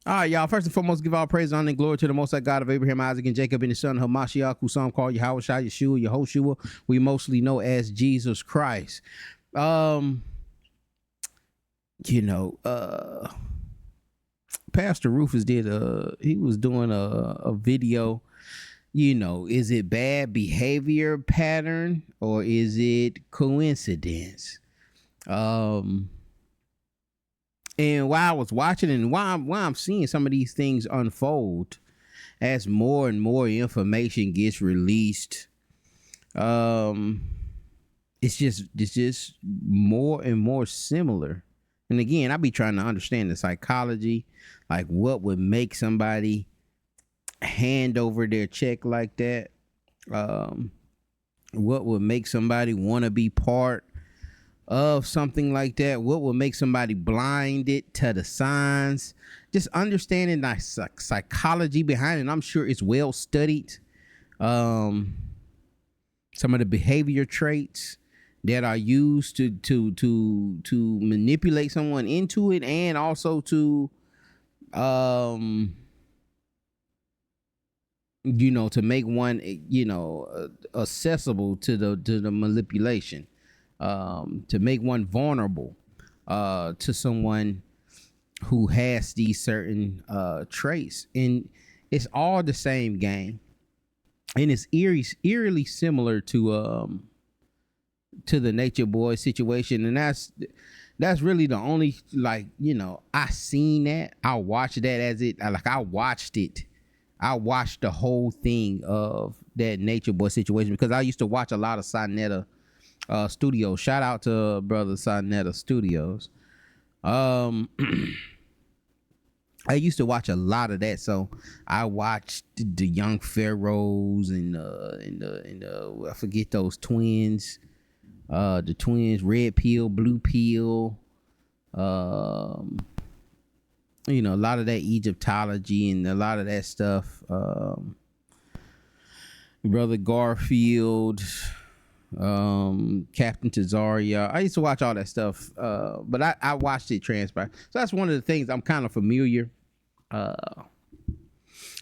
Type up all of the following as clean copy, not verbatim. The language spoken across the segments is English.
All right, y'all. First and foremost, give all praise, honor, and glory to the Most High God of Abraham, Isaac, and Jacob, and his son Hamashiach, who some call Yahweh Shai, Yeshua, Yehoshua. We mostly know as Jesus Christ. You know, Pastor Rufus did he was doing a video. You know, is it bad behavior pattern or is it coincidence? And while I was watching and while I'm seeing some of these things unfold as more and more information gets released, it's just more and more similar. And again, I be trying to understand the psychology, like what would make somebody hand over their check like that. What would make somebody want to be part of something like that? What will make somebody blinded to the signs? Just understanding the psychology behind it. I'm sure it's well studied. Some of the behavior traits that are used to manipulate someone into it, and also to you know, to make one, you know, accessible to the manipulation. To make one vulnerable to someone who has these certain traits. And it's all the same game, and it's eerily similar to the Nature Boy situation. And that's really the only, like, you know, I seen that, I watched that as it, like, I watched the whole thing of that Nature Boy situation, because I used to watch a lot of Sonetta Studios. Shout out to brother Sonetta Studios. I used to watch a lot of that, so I watched the Young Pharaohs and I forget those twins, the twins, Red Pill, Blue Pill. You know, a lot of that Egyptology and a lot of that stuff. Brother Garfield, Captain Tazaria. I used to watch all that stuff, but I watched it transpire. So that's one of the things I'm kind of familiar,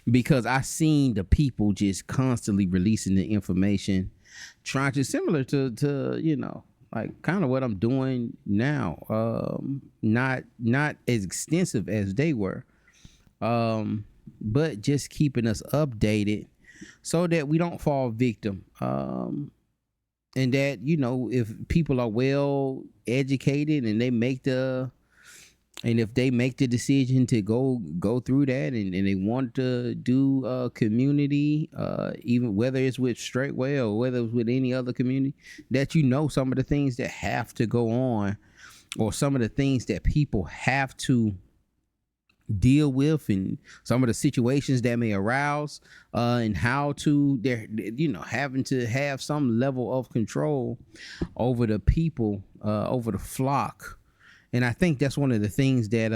because I seen the people just constantly releasing the information, trying to, similar to you know, like kind of what I'm doing now. Not as extensive as they were, but just keeping us updated so that we don't fall victim. And that, you know, if people are well educated and if they make the decision to go through that, and they want to do community, even whether it's with Straitway or whether it's with any other community, that, you know, some of the things that have to go on, or some of the things that people have to deal with, and some of the situations that may arouse, and how to, they're, you know, having to have some level of control over the people, over the flock. And I think that's one of the things that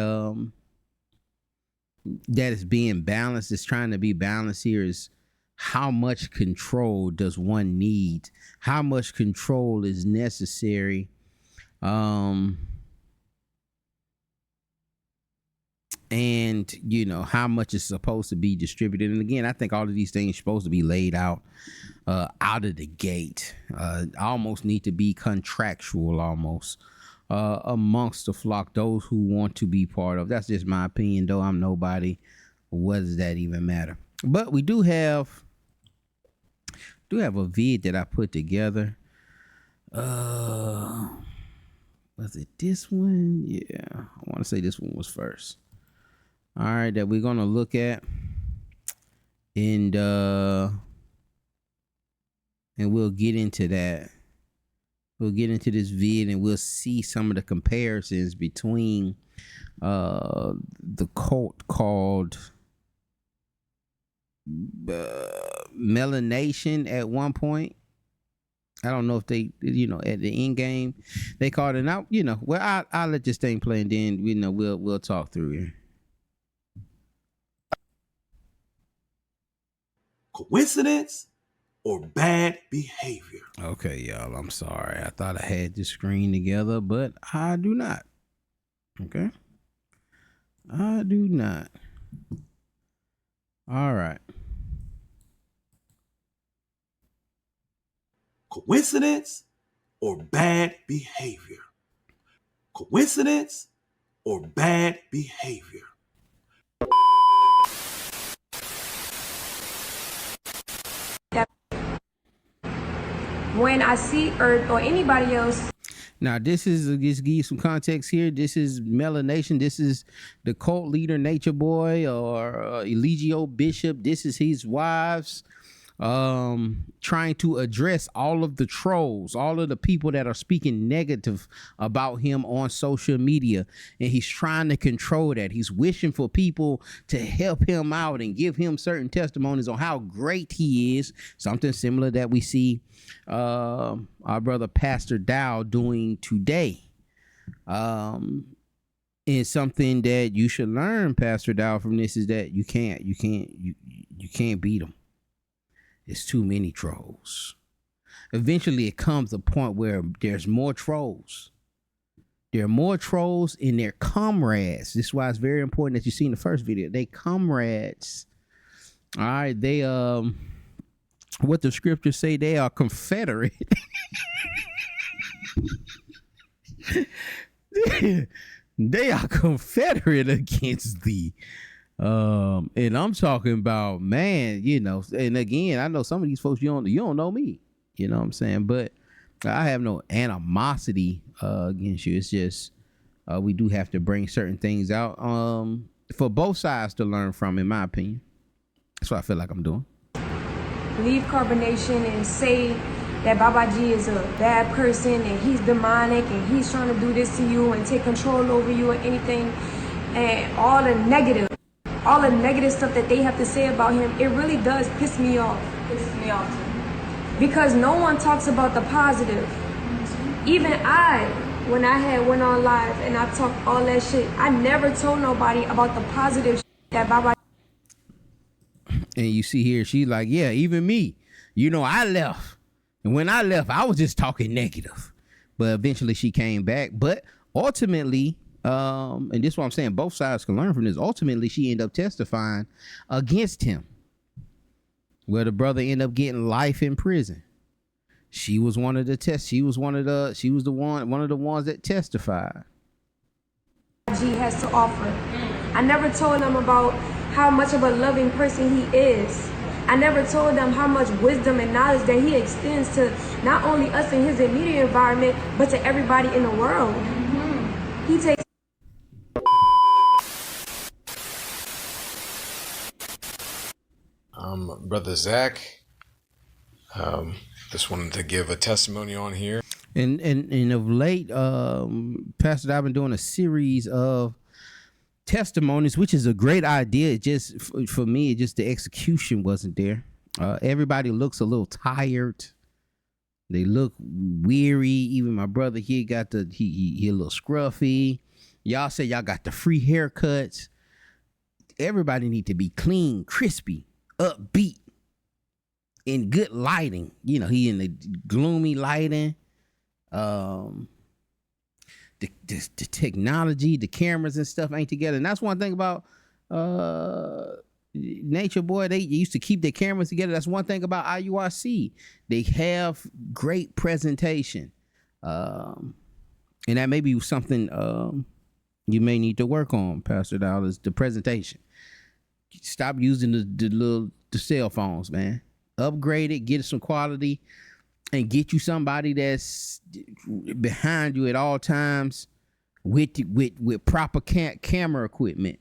that is being balanced, is trying to be balanced here, is how much control does one need, how much control is necessary, and, you know, how much is supposed to be distributed. And again, I think all of these things are supposed to be laid out of the gate, almost need to be contractual, almost amongst the flock, those who want to be part of. That's just my opinion, though I'm nobody. What does that even matter? But we do have a vid that I put together. Was it this one? Yeah, I want to say this one was first. All right, that we're gonna look at, and we'll get into that. We'll get into this vid, and we'll see some of the comparisons between the cult called Melanation at one point. I don't know if they, you know, at the end game they called it out. You know, well, I'll let this thing play, and then, you know, we'll talk through here. Coincidence or bad behavior? Okay, y'all, I'm sorry. I thought I had this screen together, but I do not. Okay, I do not. All right. Coincidence or bad behavior? Coincidence or bad behavior? When I see Earth or anybody else. Now, this is just give you some context here. This is Melanation. This is the cult leader, Nature Boy, or Eligio Bishop. This is his wives, trying to address all of the trolls, all of the people that are speaking negative about him on social media, and he's trying to control that. He's wishing for people to help him out and give him certain testimonies on how great he is. Something similar that we see our brother Pastor Dow doing today. And something that you should learn, Pastor Dow, from this is that you can't beat them. It's too many trolls. Eventually, it comes a point where there's more trolls. There are more trolls and their comrades. This is why it's very important that you see in the first video. They comrades. All right, they what the scriptures say, they are confederate. They are confederate against thee. And I'm talking about, man, you know, and again, I know some of these folks you don't know me, you know what I'm saying? But I have no animosity against you. It's just we do have to bring certain things out for both sides to learn from, in my opinion. That's what I feel like I'm doing. Leave carbonation and say that Baba G is a bad person and he's demonic and he's trying to do this to you and take control over you or anything, and all the negative stuff that they have to say about him, it really does piss me off. Pisses me off too. Because no one talks about the positive. Even when I went on live and I talked all that shit, I never told nobody about the positive shit that Baba. And you see here, she's like, yeah, even me. You know, I left. And when I left, I was just talking negative. But eventually she came back. But ultimately, and this is what I'm saying, both sides can learn from this. Ultimately, she ended up testifying against him, where the brother ended up getting life in prison. She was one of the one of the ones that testified. G has to offer. I never told them about how much of a loving person he is. I never told them how much wisdom and knowledge that he extends to not only us in his immediate environment, but to everybody in the world. Mm-hmm. He takes. Brother Zach, just wanted to give a testimony on here. And of late, Pastor, I've been doing a series of testimonies, which is a great idea. It just for me, just the execution wasn't there. Everybody looks a little tired. They look weary. Even my brother here got he a little scruffy. Y'all say y'all got the free haircuts. Everybody need to be clean, crispy, upbeat, in good lighting. You know, he in the gloomy lighting. The technology, the cameras and stuff ain't together. And that's one thing about Nature Boy. They used to keep their cameras together. That's one thing about IURC. They have great presentation. And that may be something you may need to work on, Pastor Dollars, the presentation. Stop using the cell phones, man. Upgrade it, get some quality, and get you somebody that's behind you at all times with proper camera equipment,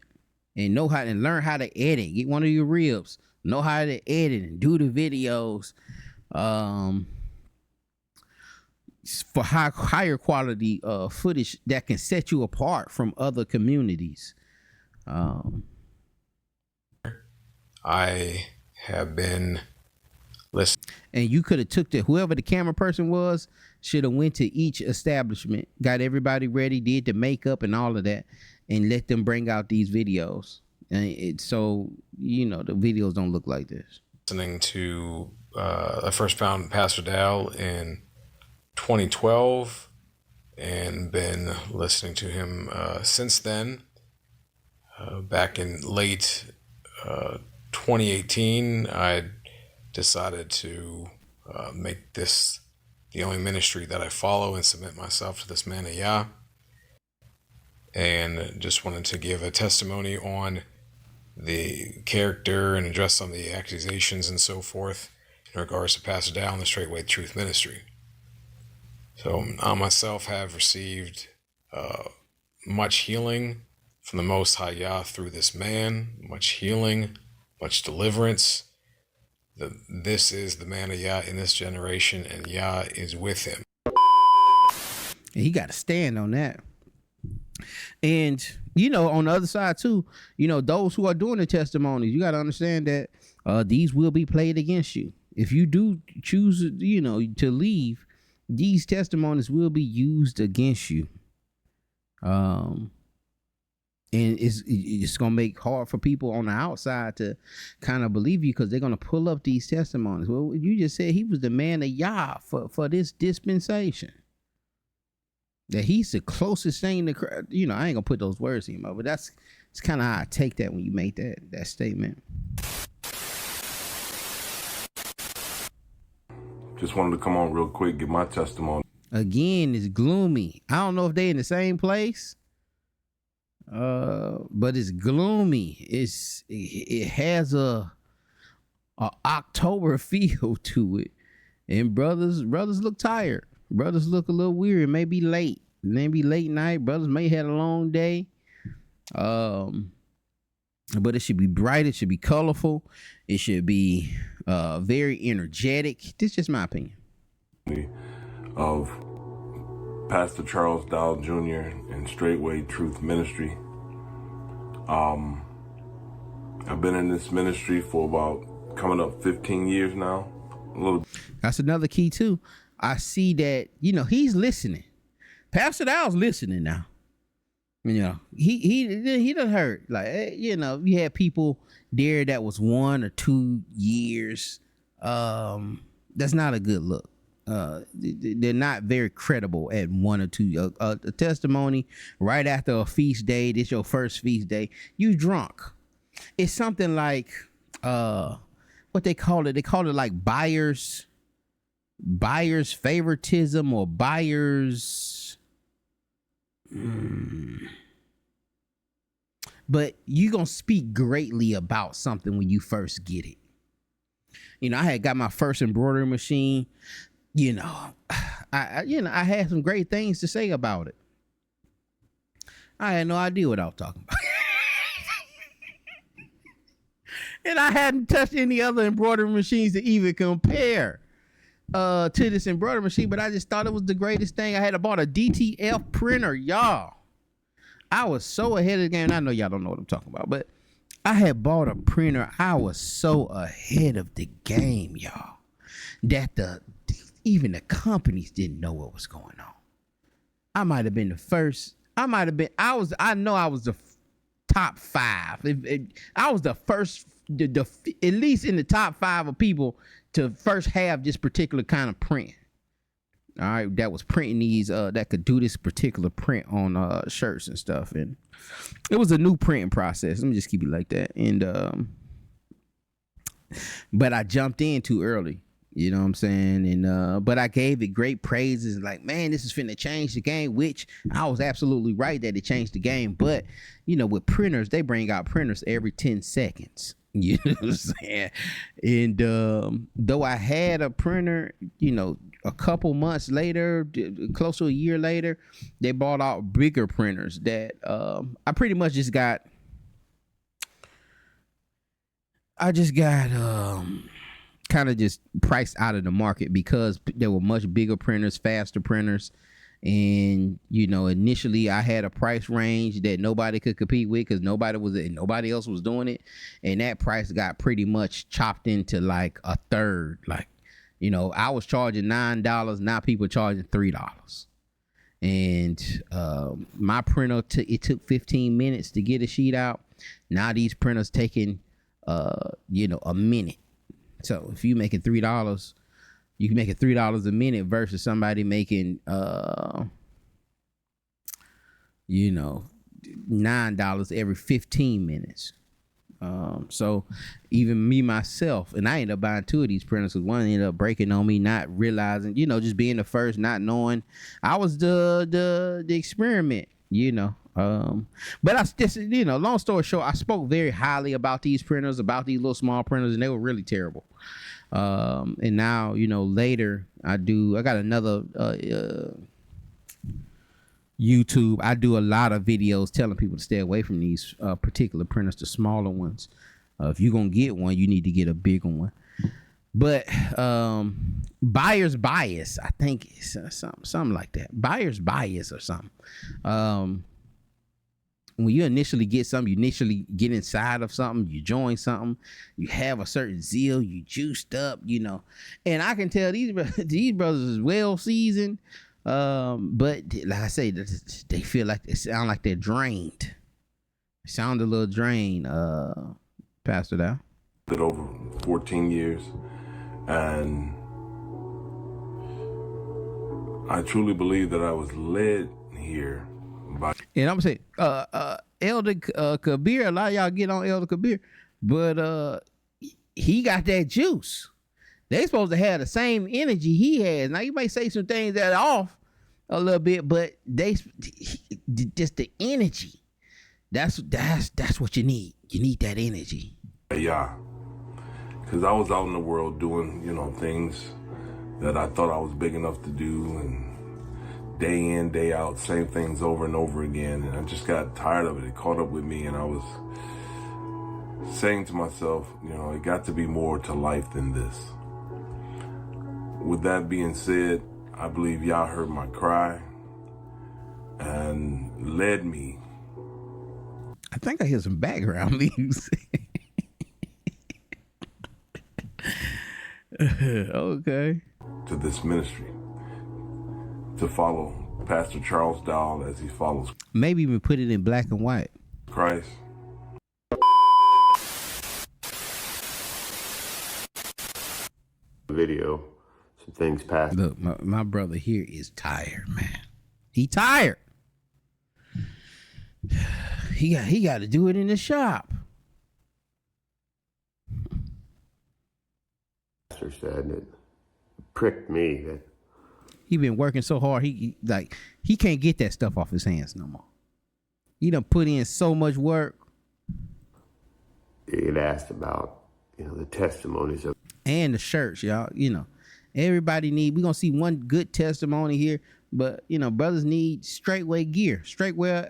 and know how and learn how to edit. Get one of your ribs, know how to edit and do the videos for higher quality footage that can set you apart from other communities. I have been listening. And you could have took whoever the camera person was, should have went to each establishment, got everybody ready, did the makeup and all of that, and let them bring out these videos. And so, you know, the videos don't look like this. Listening to, I first found Pastor Dow in 2012 and been listening to him since then. Back in late 2018, I decided to make this the only ministry that I follow and submit myself to this man of Yah. And just wanted to give a testimony on the character and address some of the accusations and so forth in regards to Pastor Dow and the Straightway Truth Ministry. So I myself have received much healing from the Most High Yah through this man, much healing, much deliverance. This is the man of Yah in this generation, and Yah is with him. And he got to stand on that. And, you know, on the other side, too, you know, those who are doing the testimonies, you got to understand that these will be played against you. If you do choose, you know, to leave, these testimonies will be used against you. And it's going to make hard for people on the outside to kind of believe you, because they're going to pull up these testimonies. Well, you just said he was the man of Yah for this dispensation. That he's the closest thing to, you know, I ain't going to put those words in him, but it's kind of how I take that when you make that statement. Just wanted to come on real quick, give my testimony. Again, it's gloomy. I don't know if they in the same place. But it's gloomy. It has a October feel to it, and brothers look tired. Brothers look a little weary. Maybe late night. Brothers may have had a long day. But it should be bright. It should be colorful. It should be very energetic. This is just my opinion. Of Pastor Charles Dow Jr. and Straightway Truth Ministry. I've been in this ministry for about coming up 15 years now. That's another key too. I see that, you know, he's listening. Pastor Dow's listening now. You know, he done heard, like, you know, you had people there that was 1 or 2 years. That's not a good look. They're not very credible at 1 or 2. A testimony right after a feast day. This your first feast day. You drunk. It's something like what they call it. They call it like buyer's favoritism or buyer's. But you gonna speak greatly about something when you first get it. You know, I had got my first embroidery machine. You know, I had some great things to say about it. I had no idea what I was talking about. And I hadn't touched any other embroidery machines to even compare to this embroidery machine, but I just thought it was the greatest thing. I had bought a DTF printer, y'all. I was so ahead of the game. I know y'all don't know what I'm talking about, but I had bought a printer. I was so ahead of the game, y'all, that even the companies didn't know what was going on. I might have been the first. I know I was the top 5. I was the first, at least in the top 5 of people to first have this particular kind of print. All right, that was printing these, that could do this particular print on shirts and stuff. And it was a new printing process. Let me just keep it like that. And but I jumped in too early. You know what I'm saying? And but I gave it great praises, like, man, this is finna change the game, which I was absolutely right that it changed the game. But, you know, with printers, they bring out printers every 10 seconds. You know what I'm saying? And though I had a printer, you know, a couple months later, close to a year later, they bought out bigger printers that I pretty much just got. Kind of just priced out of the market because there were much bigger printers, faster printers. And, you know, initially I had a price range that nobody could compete with because nobody else was doing it. And that price got pretty much chopped into like a third. Like, you know, I was charging $9. Now people charging $3. And my printer, it took 15 minutes to get a sheet out. Now these printers taking, you know, a minute. So if you making $3, you can make it $3 a minute versus somebody making, you know, $9 every 15 minutes. So even me myself, and I ended up buying 2 of these printers because one ended up breaking on me, not realizing, just being the first, not knowing I was the experiment, but I just, long story short, I spoke very highly about these printers, about these little small printers, and they were really terrible. And now, later I got another YouTube. I do a lot of videos telling people to stay away from these particular printers, the smaller ones. If you're gonna get one, you need to get a bigger one. But buyer's bias, I think it's something like that. Buyer's bias or something. When you initially get something, you initially get inside of something, you join something, you have a certain zeal, you juiced up, And I can tell these brothers is well seasoned. But like I say, they feel like they sound like they're drained. They sound a little drained, Pastor Dow. Been over 14 years, and I truly believe that I was led here by. And I'm gonna say, Elder Kabir, a lot of y'all get on Elder Kabir, but he got that juice. They supposed to have the same energy he has. Now you may say some things that are off a little bit, but just the energy. That's what you need. You need that energy. Yeah, because I was out in the world doing, things that I thought I was big enough to do, and day in, day out, same things over and over again. And I just got tired of it. It caught up with me, and I was saying to myself, it got to be more to life than this. With that being said, I believe y'all heard my cry and led me. I think I hear some background music. Okay. To this ministry, to follow Pastor Charles Dowell as he follows. Maybe even put it in black and white. Christ. Video. Some things passed. Look, my brother here is tired, man. He tired. He got to do it in the shop. Pastor said, and it pricked me that He been working so hard. He can't get that stuff off his hands no more. He done put in so much work. he had asked about, the testimonies of. And the shirts, y'all. Everybody need. We gonna see one good testimony here, but brothers need Straitway gear, Straitway.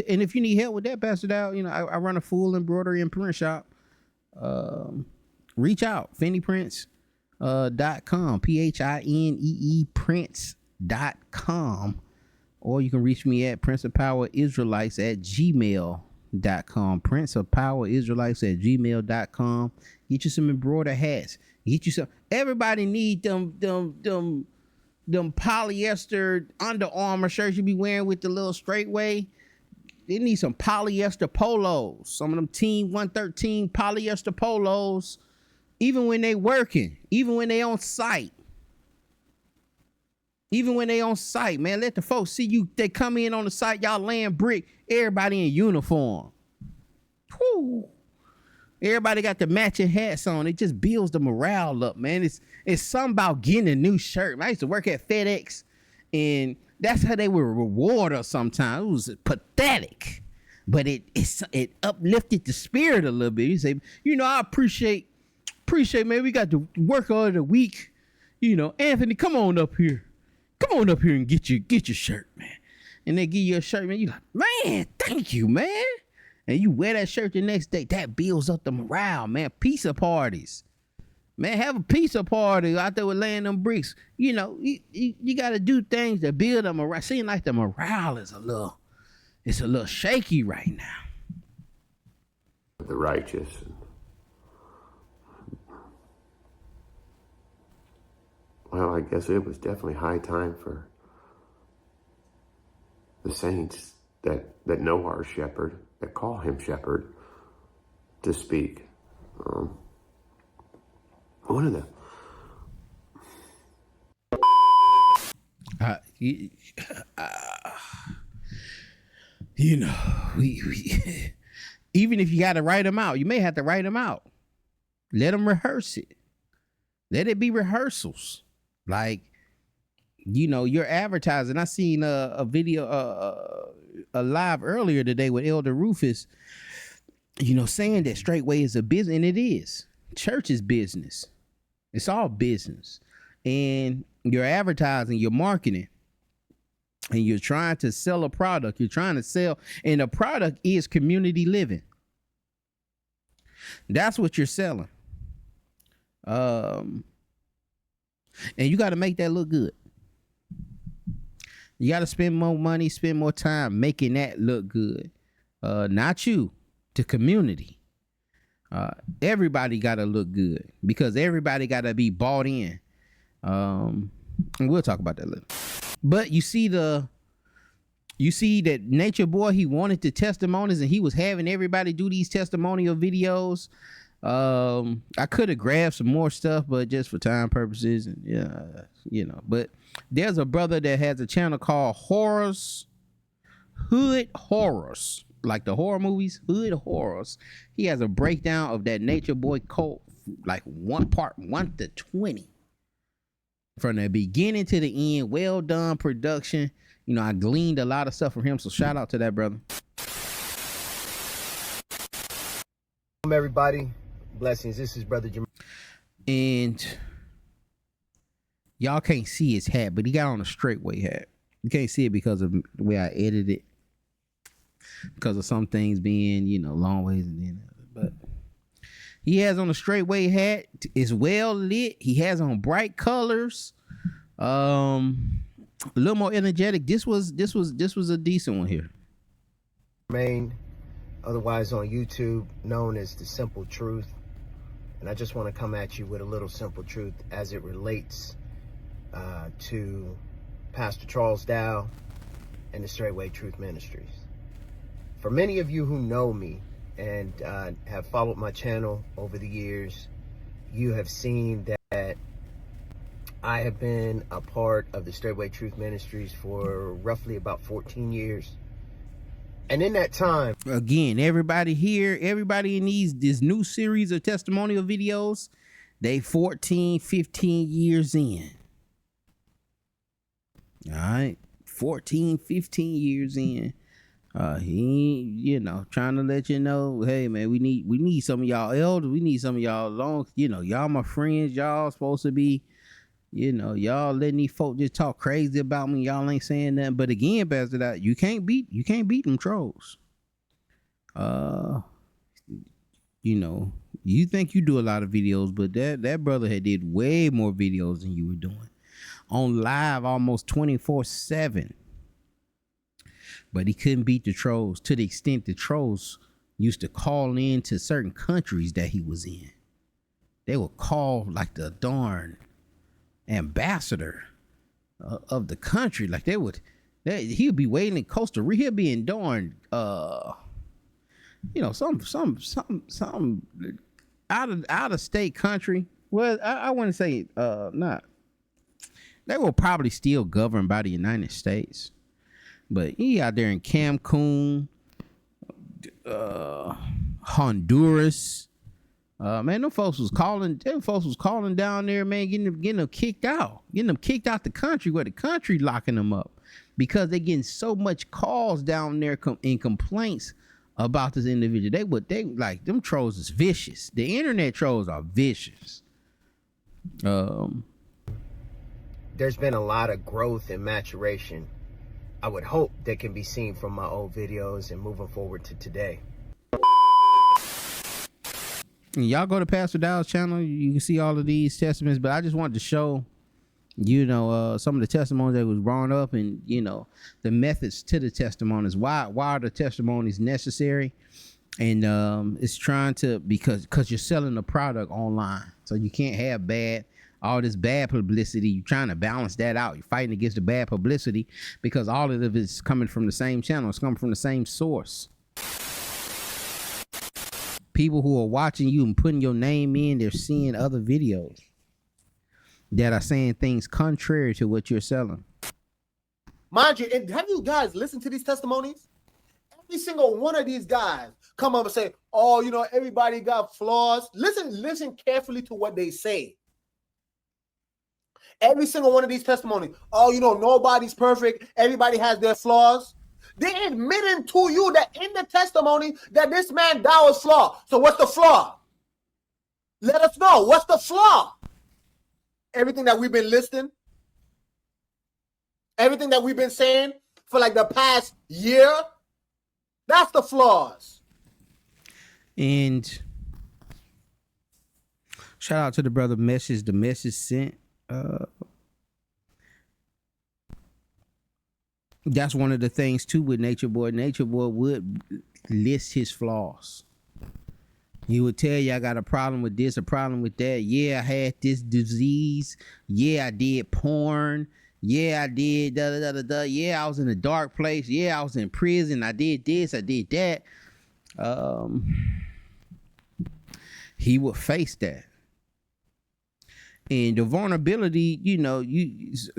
And if you need help with that, Pastor Dow, I run a full embroidery and print shop. Reach out, PhinneyPrints.com, PHINEE Prints.com, or you can reach me at princeofpowerisraelites@gmail.com, princeofpowerisraelites@gmail.com. Get you some embroidered hats. Get you some. Everybody need them polyester Under Armour shirts you be wearing with the little Straitway. They need some polyester polos. Some of them Team 113 polyester polos. Even when they working, even when they on site. Even when they on site, man, let the folks see you. They come in on the site, y'all laying brick. Everybody in uniform. Whew. Everybody got the matching hats on. It just builds the morale up, man. It's something about getting a new shirt. I used to work at FedEx, and that's how they would reward us sometimes. It was pathetic, but it uplifted the spirit a little bit. You say, I appreciate, man. We got the work of the week. Anthony, come on up here. Come on up here and get your shirt, man. And they give you a shirt, man. You like, man, thank you, man. And you wear that shirt the next day. That builds up the morale, man. Pizza parties. Man, have a pizza party out there with laying them bricks. You got to do things to build them morale. Seems like the morale is a little shaky right now. The righteous. Well, I guess it was definitely high time for the saints that know our shepherd, that call him shepherd, to speak. One of them. Even if you got to write them out, you may have to write them out. Let them rehearse it. Let it be rehearsals. Like, you know, you're advertising. I seen a video, a live earlier today with Elder Rufus, you know, saying that Straightway is a business, and it is. Church is business. It's all business. And you're advertising, you're marketing, and you're trying to sell a product. You're trying to sell, and the product is community living. That's what you're selling. And you got to make that look good. You got to spend more money, spend more time making that look good. Not you, the community. Everybody got to look good because everybody got to be bought in. And we'll talk about that later. But you see that Nature Boy, he wanted the testimonies and he was having everybody do these testimonial videos. I could have grabbed some more stuff, but just for time purposes, and yeah, you know. But there's a brother that has a channel called Hood Horrors, like the horror movies, Hood Horrors. He has a breakdown of that Nature Boy cult, like 1 to 20, from the beginning to the end. Well done production. You know, I gleaned a lot of stuff from him, so shout out to that brother. Everybody, blessings. This is Brother Jermaine. And y'all can't see his hat, but he got on a Straightway hat. You can't see it because of the way I edited it, because of some things being, you know, long ways and then, but he has on a Straightway hat. It's well lit. He has on bright colors. A little more energetic. This was a decent one here. Jermaine, otherwise on YouTube known as The Simple Truth. And I just want to come at you with a little simple truth as it relates to Pastor Charles Dow and the Straightway Truth Ministries. For many of you who know me and have followed my channel over the years, you have seen that I have been a part of the Straightway Truth Ministries for roughly about 14 years. And in that time, again, everybody here, everybody in this new series of testimonial videos, they 14, 15 years in. All right, 14, 15 years in. He, you know, trying to let you know, hey man, we need some of y'all elders, we need some of y'all long, you know, y'all my friends, y'all supposed to be, you know, y'all letting these folk just talk crazy about me. Y'all ain't saying nothing. But again, Pastor, that you can't beat them trolls. You know, you think you do a lot of videos, but that brother had did way more videos than you were doing on live, almost 24/7. But he couldn't beat the trolls to the extent the trolls used to call in to certain countries that he was in. They would call like the darn ambassador of the country. Like he would be waiting in Costa Rica. He'll be in darn you know, some out of state country. Well, I wouldn't say not. They will probably still governed by the United States. But he out there in Cancun, Honduras. Man, them folks was calling down there, man, getting them kicked out the country, where the country locking them up because they getting so much calls down there in complaints about this individual. They like, them trolls is vicious. The internet trolls are vicious. there's been a lot of growth and maturation, I would hope, that can be seen from my old videos and moving forward to today. Y'all go to Pastor Dowell's channel, you can see all of these testaments, but I just wanted to show, you know, some of the testimonies that was brought up, and, you know, the methods to the testimonies. Why are the testimonies necessary? And it's trying to, because you're selling a product online, so you can't have all this bad publicity. You're trying to balance that out. You're fighting against the bad publicity because all of it is coming from the same channel. It's coming from the same source. People who are watching you and putting your name in, they're seeing other videos that are saying things contrary to what you're selling. Mind you, and have you guys listened to these testimonies? Every single one of these guys come up and say, oh, you know, everybody got flaws. Listen carefully to what they say. Every single one of these testimonies, oh, you know, nobody's perfect. Everybody has their flaws. They're admitting to you that in the testimony that this man Dowell's flaw. So what's the flaw? Let us know. What's the flaw? Everything that we've been listing, everything that we've been saying for like the past year, that's the flaws. And shout out to the brother message. The message sent. That's one of the things too with Nature Boy. Nature Boy would list his flaws. He would tell you, I got a problem with this, a problem with that. Yeah, I had this disease. Yeah, I did porn. Yeah, I did da da da da da. Yeah, I was in a dark place. Yeah, I was in prison. I did this, I did that. He would face that. And the vulnerability, you know,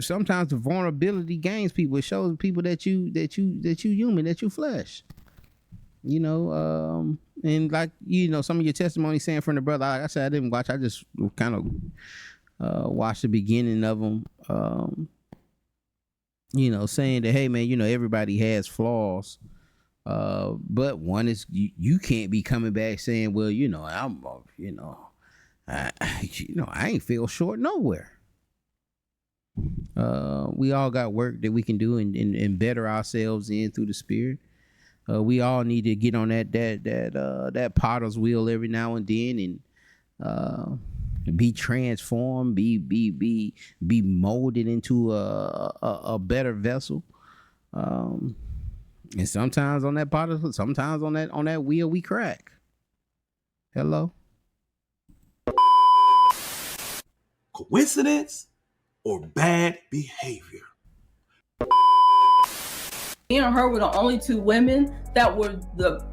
sometimes the vulnerability gains people. It shows people that you human, that you flesh. You know, and like, you know, some of your testimony saying from the brother, like I said, I didn't watch. I just kind of watched the beginning of them. You know, saying that, hey man, you know, everybody has flaws. But one is you can't be coming back saying, well, you know, I ain't feel short nowhere. We all got work that we can do and better ourselves in through the Spirit. We all need to get on that potter's wheel every now and then and be transformed, be molded into a better vessel. And sometimes on that on that wheel we crack. Hello. Coincidence or bad behavior? Me and her were the only two women that were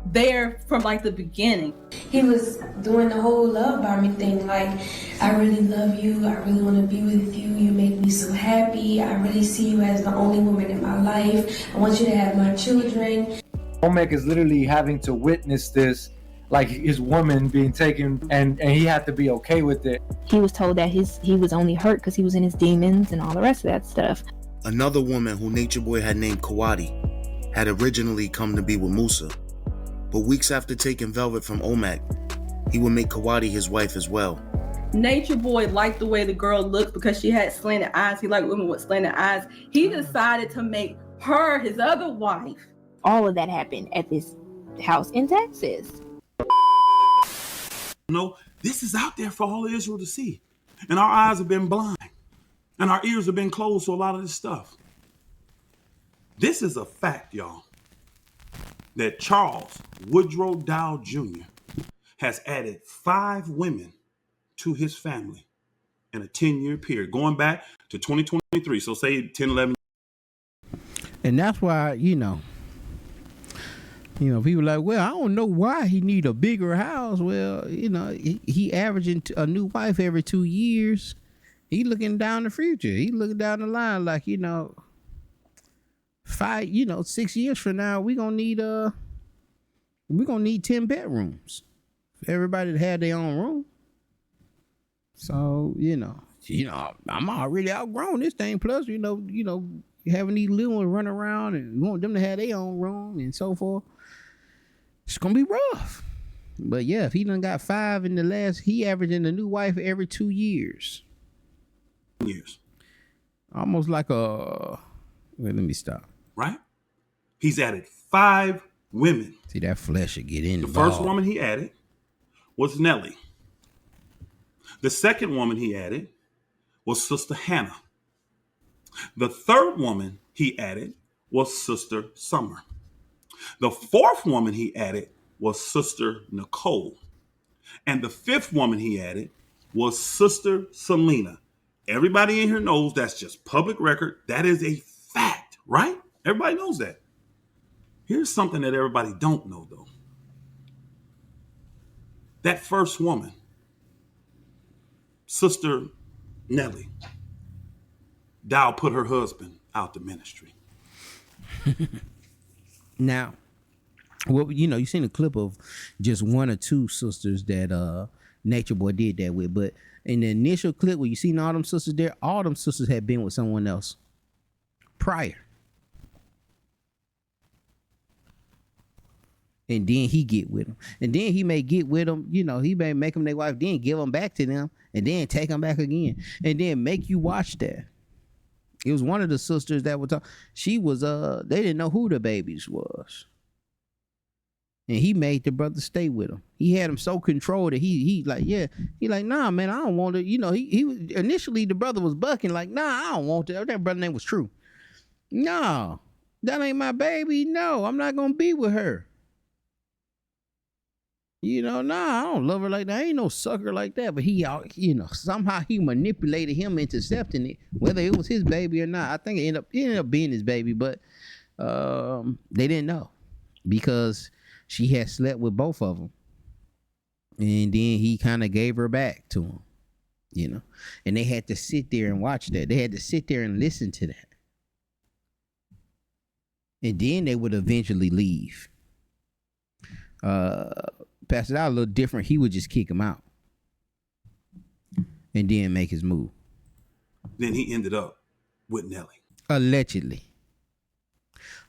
there from like the beginning. He was doing the whole love bombing thing, like, I really love you, I really want to be with you, you make me so happy, I really see you as the only woman in my life, I want you to have my children. Omek is literally having to witness this, like his woman being taken, and he had to be okay with it. He was told that he was only hurt because he was in his demons and all the rest of that stuff. Another woman who Nature Boy had named Kawadi had originally come to be with Musa, but weeks after taking Velvet from Omek, he would make Kawadi his wife as well. Nature Boy liked the way the girl looked because she had slanted eyes. He liked women with slanted eyes. He decided to make her his other wife. All of that happened at this house in Texas. No, this is out there for all of Israel to see. And our eyes have been blind. And our ears have been closed to a lot of this stuff. This is a fact, y'all, that Charles Woodrow Dowell Jr. has added 5 women to his family in a 10-year period, going back to 2023. So say 10, 11. And that's why, you know, people like, well, I don't know why he need a bigger house. Well, you know, he averaging a new wife every 2 years. He looking down the future. He looking down the line like, 6 years from now, we're gonna need 10 bedrooms for everybody to have their own room. So, I'm already outgrown this thing. Plus, having these little ones run around and you want them to have their own room and so forth. It's gonna be rough. But yeah, if he done got 5 in the last, he averaging a new wife every 2 years. Almost like let me stop. Right? He's added 5 women. See, that flesh should get in. The first woman he added was Nellie. The second woman he added was Sister Hannah. The third woman he added was Sister Summer. The fourth woman he added was Sister Nicole. And the fifth woman he added was Sister Selena. Everybody in here knows that's just public record. That is a fact, right? Everybody knows that. Here's something that everybody don't know, though. That first woman, Sister Nellie, Dow put her husband out the ministry. Now, Well, you know, you seen a clip of just one or two sisters that Nature Boy did that with, but in the initial clip where you seen all them sisters there, all them sisters had been with someone else prior. And then he get with them. And then he may get with them, you know, he may make them their wife, then give them back to them, and then take them back again. And then make you watch that. It was one of the sisters that would talk. She was, they didn't know who the babies was. And he made the brother stay with him. He had him so controlled that he like, yeah. He like, nah, man, I don't want to. You know, he was, initially the brother was bucking like, nah, I don't want to. That brother name was True. No, that ain't my baby. No, I'm not going to be with her. You know, nah, I don't love her like that. I ain't no sucker like that. But he, you know, somehow he manipulated him into accepting it, whether it was his baby or not. I think it ended up being his baby, but they didn't know because she had slept with both of them. And then he kind of gave her back to him, you know. And they had to sit there and watch that. They had to sit there and listen to that. And then they would eventually leave. Pastor out a little different. He would just kick him out and then make his move. Then he ended up with Nelly. Allegedly.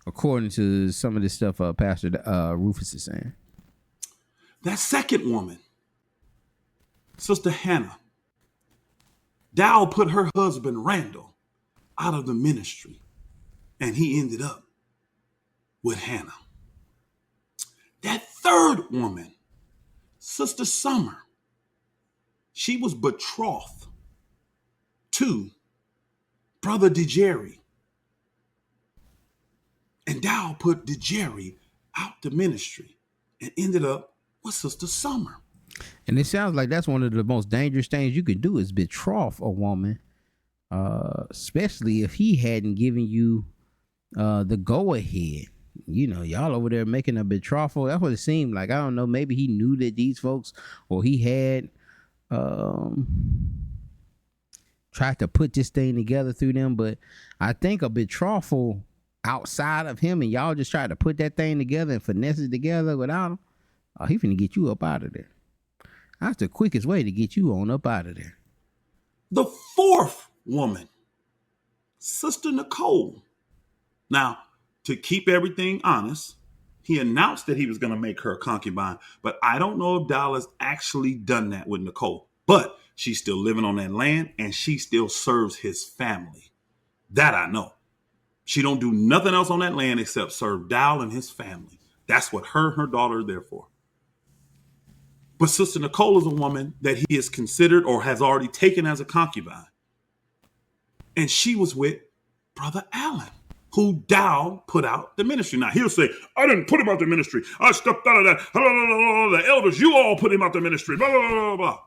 According to some of this stuff Pastor Rufus is saying. That second woman, Sister Hannah, Dowell put her husband Randall out of the ministry, and he ended up with Hannah. That third woman, Sister Summer, she was betrothed to Brother DeJerry. And Dowell put DeJerry out the ministry and ended up with Sister Summer. And it sounds like that's one of the most dangerous things you could do is betroth a woman, especially if he hadn't given you the go-ahead. You know, y'all over there making a betrothal. That's what it seemed like. I don't know. Maybe he knew that these folks, or he had tried to put this thing together through them. But I think a betrothal outside of him and y'all just tried to put that thing together and finesse it together without him, he finna get you up out of there. That's the quickest way to get you on up out of there. The fourth woman, Sister Nicole. Now, to keep everything honest, he announced that he was going to make her a concubine, but I don't know if Dallas actually done that with Nicole. But she's still living on that land, and she still serves his family. That I know. She don't do nothing else on that land except serve Dowell and his family. That's what her and her daughter are there for. But Sister Nicole is a woman that he has considered or has already taken as a concubine. And she was with Brother Allen, who Dowell put out the ministry. Now he'll say, I didn't put him out the ministry. I stepped out of that. The elders, you all put him out the ministry. Blah, blah, blah, blah.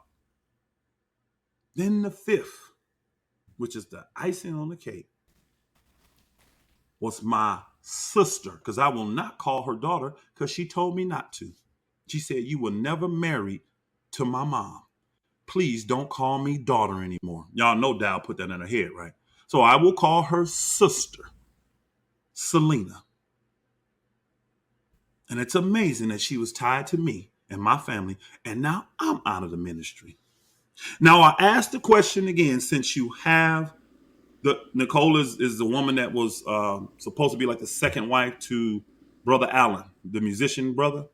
Then the fifth, which is the icing on the cake, was my sister, because I will not call her daughter because she told me not to. She said, you were never married to my mom. Please don't call me daughter anymore. Y'all know Dowell put that in her head, right? So I will call her sister, Selena. And it's amazing that she was tied to me and my family, and now I'm out of the ministry. Now I asked the question again, since you have Nicole is the woman that was supposed to be like the second wife to Brother Allen, the musician brother.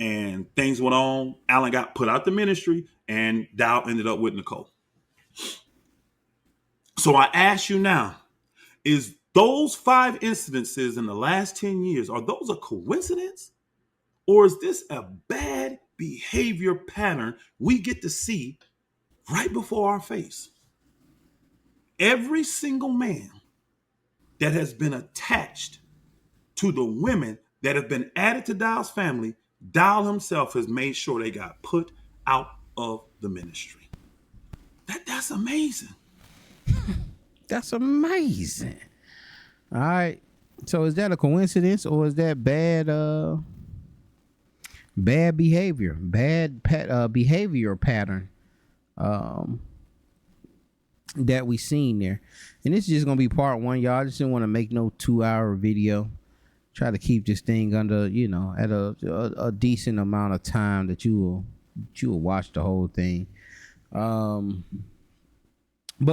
And things went on. Allen got put out the ministry, and Dowell ended up with Nicole. So I ask you now, is those 5 incidences in the last 10 years, are those a coincidence? Or is this a bad behavior pattern we get to see right before our face? Every single man that has been attached to the women that have been added to Dowell's family, Dowell himself has made sure they got put out of the ministry. That's amazing. That's amazing. All right. So is that a coincidence, or is that bad behavior, behavior pattern that we seen there? And this is just gonna be part 1, y'all. I just didn't want to make no 2-hour video try to keep this thing under, at a decent amount of time that you will watch the whole thing. But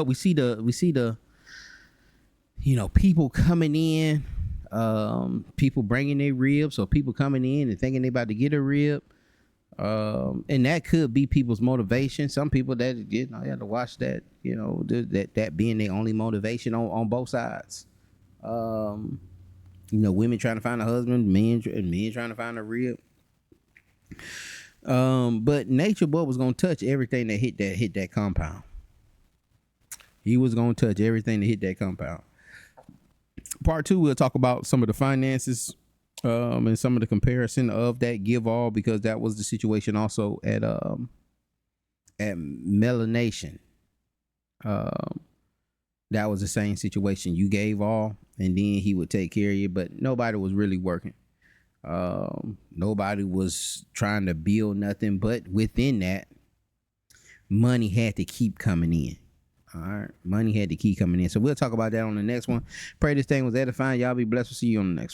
we see the people coming in, people bringing their ribs, or people coming in and thinking they about to get a rib. And that could be people's motivation. Some people that I had to watch that, that being their only motivation on both sides. Women trying to find a husband, men trying to find a rib. But Nature Boy was gonna touch everything that hit that compound. He was gonna touch everything that hit that compound. Part 2, we'll talk about some of the finances, and some of the comparison of that give all, because that was the situation also at Melanation. That was the same situation. You gave all, and then he would take care of you, but nobody was really working. Nobody was trying to build nothing, but within that, money had to keep coming in. All right, money had to keep coming in. So we'll talk about that on the next one. Pray this thing was edifying. Y'all be blessed. We'll see you on the next one.